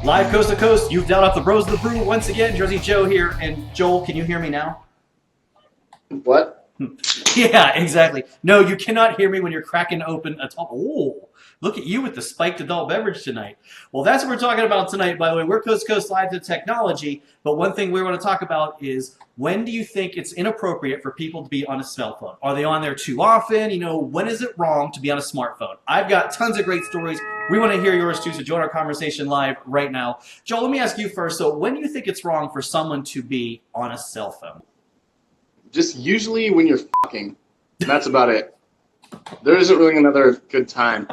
Live coast to coast, you've dialed up the Bros of the Brew once again. Jersey Joe here. And Joel, can you hear me now? What? Yeah, exactly. No, you cannot hear me when you're cracking open a top. Oh, look at you with the spiked adult beverage tonight. Well, that's what we're talking about tonight, by the way. We're coast to coast live to technology. But one thing we want to talk about is, when do you think it's inappropriate for people to be on a cell phone? Are they on there too often? You know, when is it wrong to be on a smartphone? I've got tons of great stories. We want to hear yours too, so join our conversation live right now. Joel, let me ask you first. So when do you think it's wrong for someone to be on a cell phone? Just usually when you're fucking. That's about it. There isn't really another good time.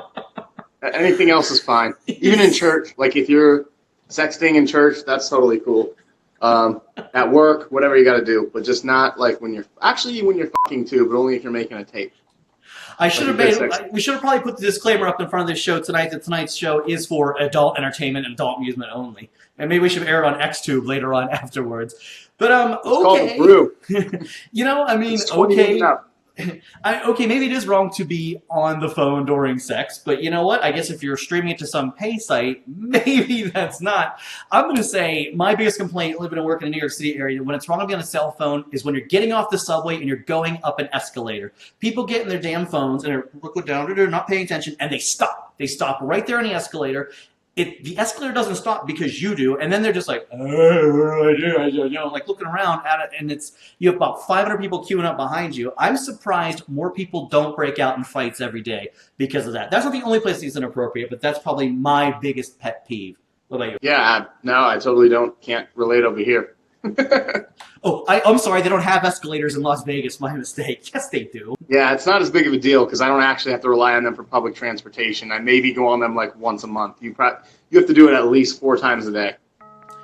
Anything else is fine. Even in church, like if you're sexting in church, that's totally cool. At work, whatever you got to do, but just not like when you're fucking too, but only if you're making a tape. We should have probably put the disclaimer up in front of this show tonight that tonight's show is for adult entertainment and adult amusement only. And maybe we should air it on XTube later on afterwards. But okay. It's called Brew. You know, I mean, okay. Okay, maybe it is wrong to be on the phone during sex, but you know what? I guess if you're streaming it to some pay site, maybe that's not. I'm going to say my biggest complaint living and working in the New York City area, when it's wrong to be on a cell phone, is when you're getting off the subway and you're going up an escalator. People get in their damn phones and they're looking down, they're not paying attention, and they stop. They stop right there on the escalator. The escalator doesn't stop because you do, and then they're just like, oh, what do I do? You know, like looking around at it, and you have about 500 people queuing up behind you. I'm surprised more people don't break out in fights every day because of that. That's not the only place it's inappropriate, but that's probably my biggest pet peeve. What about you? Yeah, no, I totally can't relate over here. Oh, I'm sorry, they don't have escalators in Las Vegas. My mistake. Yes, they do. Yeah, it's not as big of a deal because I don't actually have to rely on them for public transportation. I maybe go on them like once a month. You have to do it at least 4 times a day.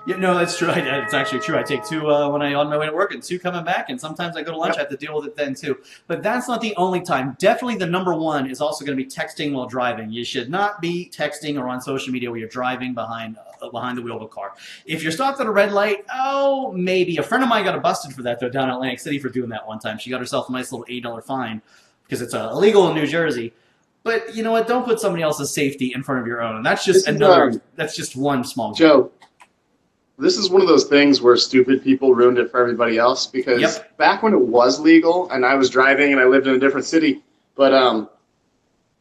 Yeah, no, that's true. It's actually true. I take 2 when I'm on my way to work and 2 coming back, and sometimes I go to lunch. I have to deal with it then too. But that's not the only time. Definitely the number one is also going to be texting while driving. You should not be texting or on social media while you're driving behind the wheel of a car. If you're stopped at a red light, oh, maybe. A friend of mine got busted for that, though, down in Atlantic City for doing that one time. She got herself a nice little $8 fine because it's illegal in New Jersey. But you know what? Don't put somebody else's safety in front of your own. And that's just that's just one small Joe. This is one of those things where stupid people ruined it for everybody else because back when it was legal and I was driving and I lived in a different city, but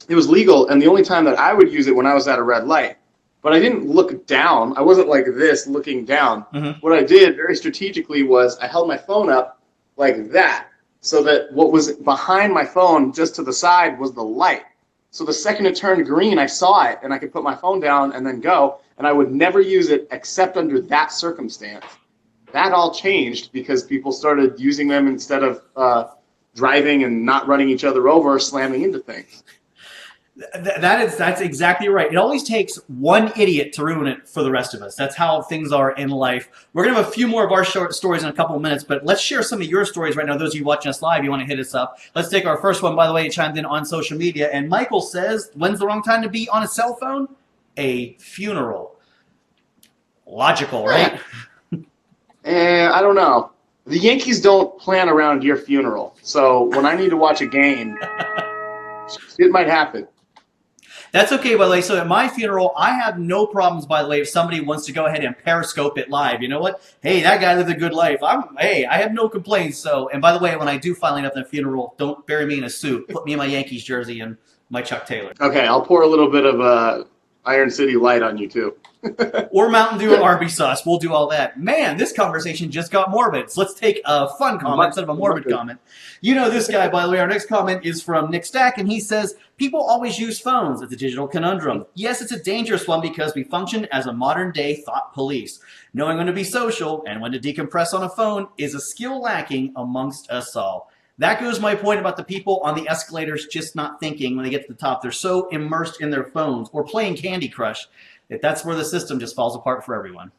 it was legal, and the only time that I would use it when I was at a red light. But I didn't look down. I wasn't like this looking down. Mm-hmm. What I did very strategically was I held my phone up like that so that what was behind my phone just to the side was the light. So the second it turned green, I saw it, and I could put my phone down and then go, and I would never use it except under that circumstance. That all changed because people started using them instead of driving and not running each other over or slamming into things. That's exactly right. It always takes one idiot to ruin it for the rest of us. That's how things are in life. We're going to have a few more of our short stories in a couple of minutes, but let's share some of your stories right now. Those of you watching us live, you want to hit us up. Let's take our first one, by the way. It chimed in on social media, and Michael says, when's the wrong time to be on a cell phone? A funeral. Logical, right? I don't know. The Yankees don't plan around your funeral, so when I need to watch a game, it might happen. That's okay, by the way. So at my funeral, I have no problems, by the way, if somebody wants to go ahead and Periscope it live. You know what? Hey, that guy lived a good life. I have no complaints. So, and by the way, when I do finally end up in a funeral, don't bury me in a suit. Put me in my Yankees jersey and my Chuck Taylor. Okay, I'll pour a little bit of Iron City Light on you, too. Or Mountain Dew and Arby's sauce. We'll do all that. Man, this conversation just got morbid. So let's take a fun comment instead of a morbid comment. You know this guy, by the way. Our next comment is from Nick Stack, and he says, people always use phones. It's a digital conundrum. Yes, it's a dangerous one because we function as a modern-day thought police. Knowing when to be social and when to decompress on a phone is a skill lacking amongst us all. That goes my point about the people on the escalators just not thinking when they get to the top. They're so immersed in their phones or playing Candy Crush that that's where the system just falls apart for everyone.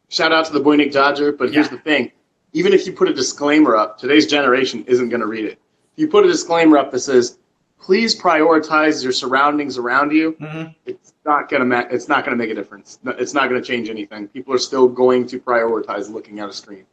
Shout out to the Boy Nick Dodger, but here's the thing. Even if you put a disclaimer up, today's generation isn't going to read it. If you put a disclaimer up that says, please prioritize your surroundings around you, it's not going to make a difference. It's not going to change anything. People are still going to prioritize looking at a screen.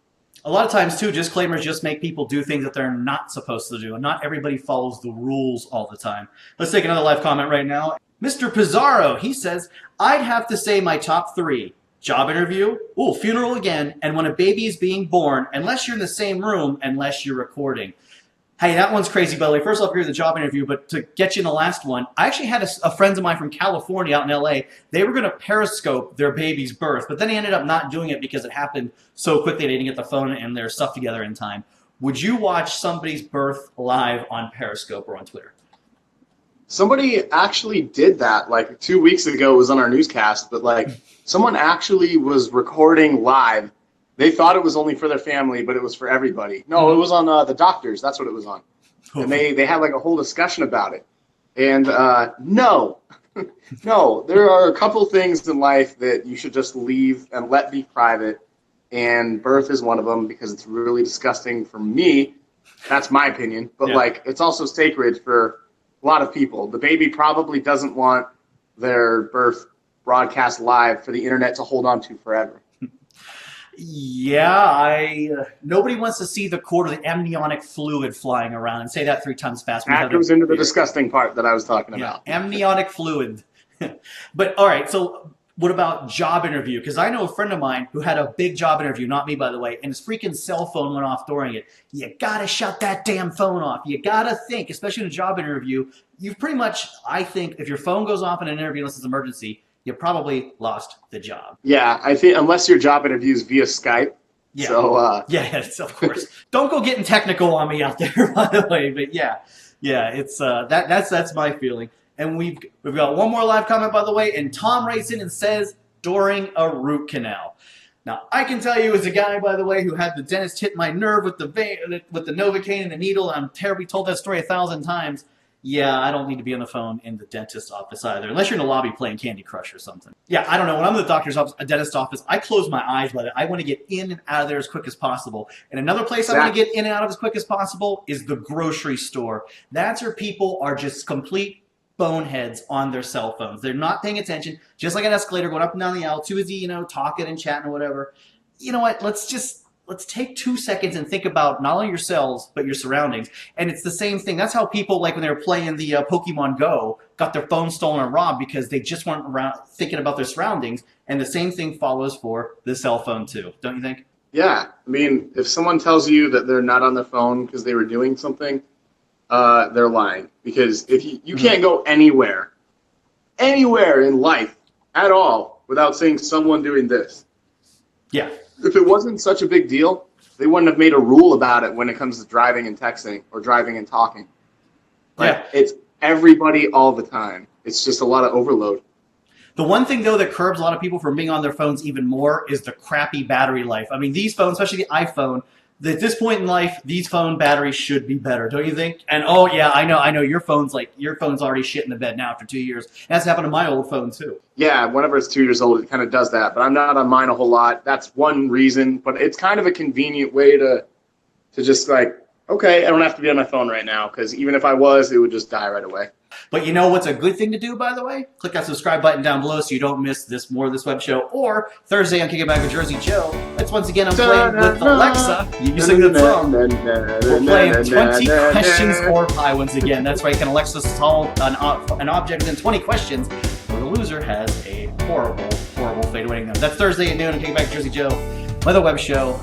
A lot of times, too, disclaimers just make people do things that they're not supposed to do, and not everybody follows the rules all the time. Let's take another live comment right now. Mr. Pizarro, he says, I'd have to say my top 3. Job interview, ooh, funeral again, and when a baby is being born, unless you're in the same room, unless you're recording. Hey, that one's crazy, by the way. First off, here's the job interview, but to get you in the last one, I actually had a friend of mine from California out in LA. They were going to Periscope their baby's birth, but then they ended up not doing it because it happened so quickly they didn't get the phone and their stuff together in time. Would you watch somebody's birth live on Periscope or on Twitter? Somebody actually did that like 2 weeks ago. It was on our newscast, but like someone actually was recording live. They thought it was only for their family, but it was for everybody. No, it was on the doctors. That's what it was on. And they had like a whole discussion about it. And no, no, there are a couple things in life that you should just leave and let be private. And birth is one of them because it's really disgusting for me. That's my opinion. But like, it's also sacred for a lot of people. The baby probably doesn't want their birth broadcast live for the internet to hold on to forever. Yeah, nobody wants to see the cord of the amniotic fluid flying around, and say that 3 times fast. That goes into the disgusting part that I was talking about. Amniotic fluid. But all right, so what about job interview? Because I know a friend of mine who had a big job interview, not me by the way, and his freaking cell phone went off during it. You gotta shut that damn phone off. You gotta think, especially in a job interview, you've pretty much, I think, if your phone goes off in an interview unless it's an emergency, you probably lost the job. Yeah, I think unless your job interview is via Skype. Yeah. So, yes, of course. Don't go getting technical on me out there, by the way. But yeah, it's that's my feeling. And we've got one more live comment, by the way. And Tom writes in and says during a root canal. Now I can tell you as a guy, by the way, who had the dentist hit my nerve with the Novocaine and the needle. I'm terribly told that story 1,000 times. Yeah, I don't need to be on the phone in the dentist's office either, unless you're in the lobby playing Candy Crush or something. Yeah, I don't know. When I'm in the doctor's office, a dentist's office, I close my eyes by it. I want to get in and out of there as quick as possible. And another place I want to get in and out of as quick as possible is the grocery store. That's where people are just complete boneheads on their cell phones. They're not paying attention, just like an escalator going up and down the aisle, too busy, talking and chatting or whatever. You know what? Let's take 2 seconds and think about not only yourselves, but your surroundings. And it's the same thing. That's how people, like when they were playing the Pokemon Go, got their phone stolen or robbed because they just weren't around thinking about their surroundings. And the same thing follows for the cell phone too, don't you think? Yeah. I mean, if someone tells you that they're not on their phone because they were doing something, they're lying. Because if you can't go anywhere in life at all without seeing someone doing this. Yeah. If it wasn't such a big deal, they wouldn't have made a rule about it when it comes to driving and texting or driving and talking. Like, it's everybody all the time. It's just a lot of overload. The one thing, though, that curbs a lot of people from being on their phones even more is the crappy battery life. I mean, these phones, especially the iPhone, at this point in life, these phone batteries should be better, don't you think? And oh yeah, I know your phone's already shit in the bed now after 2 years. That's happened to my old phone too. Yeah, whenever it's 2 years old, it kind of does that. But I'm not on mine a whole lot. That's one reason. But it's kind of a convenient way to just like, okay, I don't have to be on my phone right now because even if I was, it would just die right away. But you know what's a good thing to do, by the way? Click that subscribe button down below so you don't miss more of this web show. Or Thursday on Kicking Back with Jersey Joe. That's once again I'm playing with Alexa. You sing the song. We're playing 20 questions or pie once again. That's right. Can Alexa solve an object within 20 questions? Or the loser has a horrible fate awaiting them. That's Thursday at noon on Kicking Back with Jersey Joe. Another web show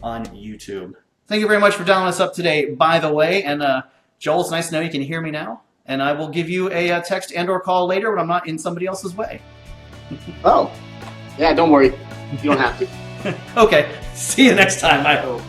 on YouTube. Thank you very much for dialing us up today, by the way. And Joel, it's nice to know you can hear me now. And I will give you a text and or call later when I'm not in somebody else's way. Oh. Yeah, don't worry. You don't have to. Okay. See you next time, I hope.